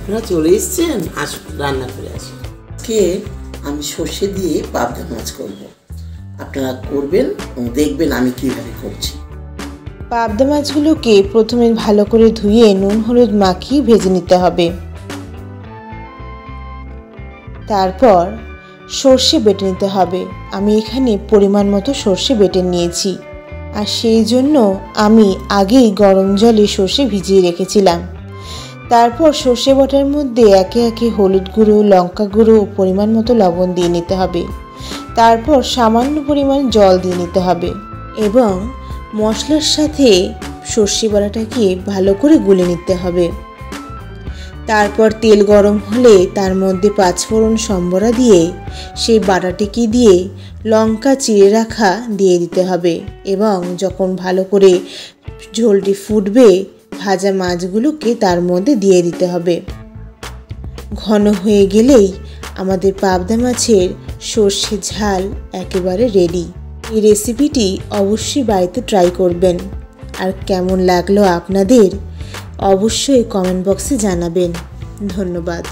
আপনারা চলে এসেছেন, আসুন রান্না করে আসুন। আজকে আমি সর্ষে দিয়ে পাবদা মাছ করব, আপনারা করবেন এবং দেখবেন আমি কীভাবে করছি। পাবদা মাছগুলোকে প্রথমে ভালো করে ধুয়ে নুন হলুদ মাখিয়ে ভেজে নিতে হবে। তারপর সর্ষে বেটে নিতে হবে। আমি এখানে পরিমাণ মতো সর্ষে বেটে নিয়েছি, আর সেই জন্য আমি আগেই গরম জলে সর্ষে ভিজিয়ে রেখেছিলাম। তারপর সর্ষে বাটার মধ্যে একে একে হলুদ গুঁড়ো, লঙ্কা গুঁড়ো, পরিমাণ মতো লবণ দিয়ে নিতে হবে। তারপর সামান্য পরিমাণ জল দিয়ে নিতে হবে এবং মশলার সাথে সর্ষে বাটাটাকে ভালো করে গুলে নিতে হবে। তারপর তেল গরম হলে তার মধ্যে পাঁচফোড়ন সম্বরা দিয়ে সেই বাটাটিকে দিয়ে লঙ্কা চিড়ে রাখা দিয়ে দিতে হবে এবং যখন ভালো করে ঝোলটি ফুটবে ভাজা মাছগুলোকে তার মধ্যে দিয়ে দিতে হবে। ঘন হয়ে গেলেই আমাদের পাবদা মাছের সর্ষে ঝাল একেবারে রেডি। এই রেসিপিটি অবশ্যই বাড়িতে ট্রাই করবেন, আর কেমন লাগলো আপনাদের অবশ্যই কমেন্ট বক্সে জানাবেন। ধন্যবাদ।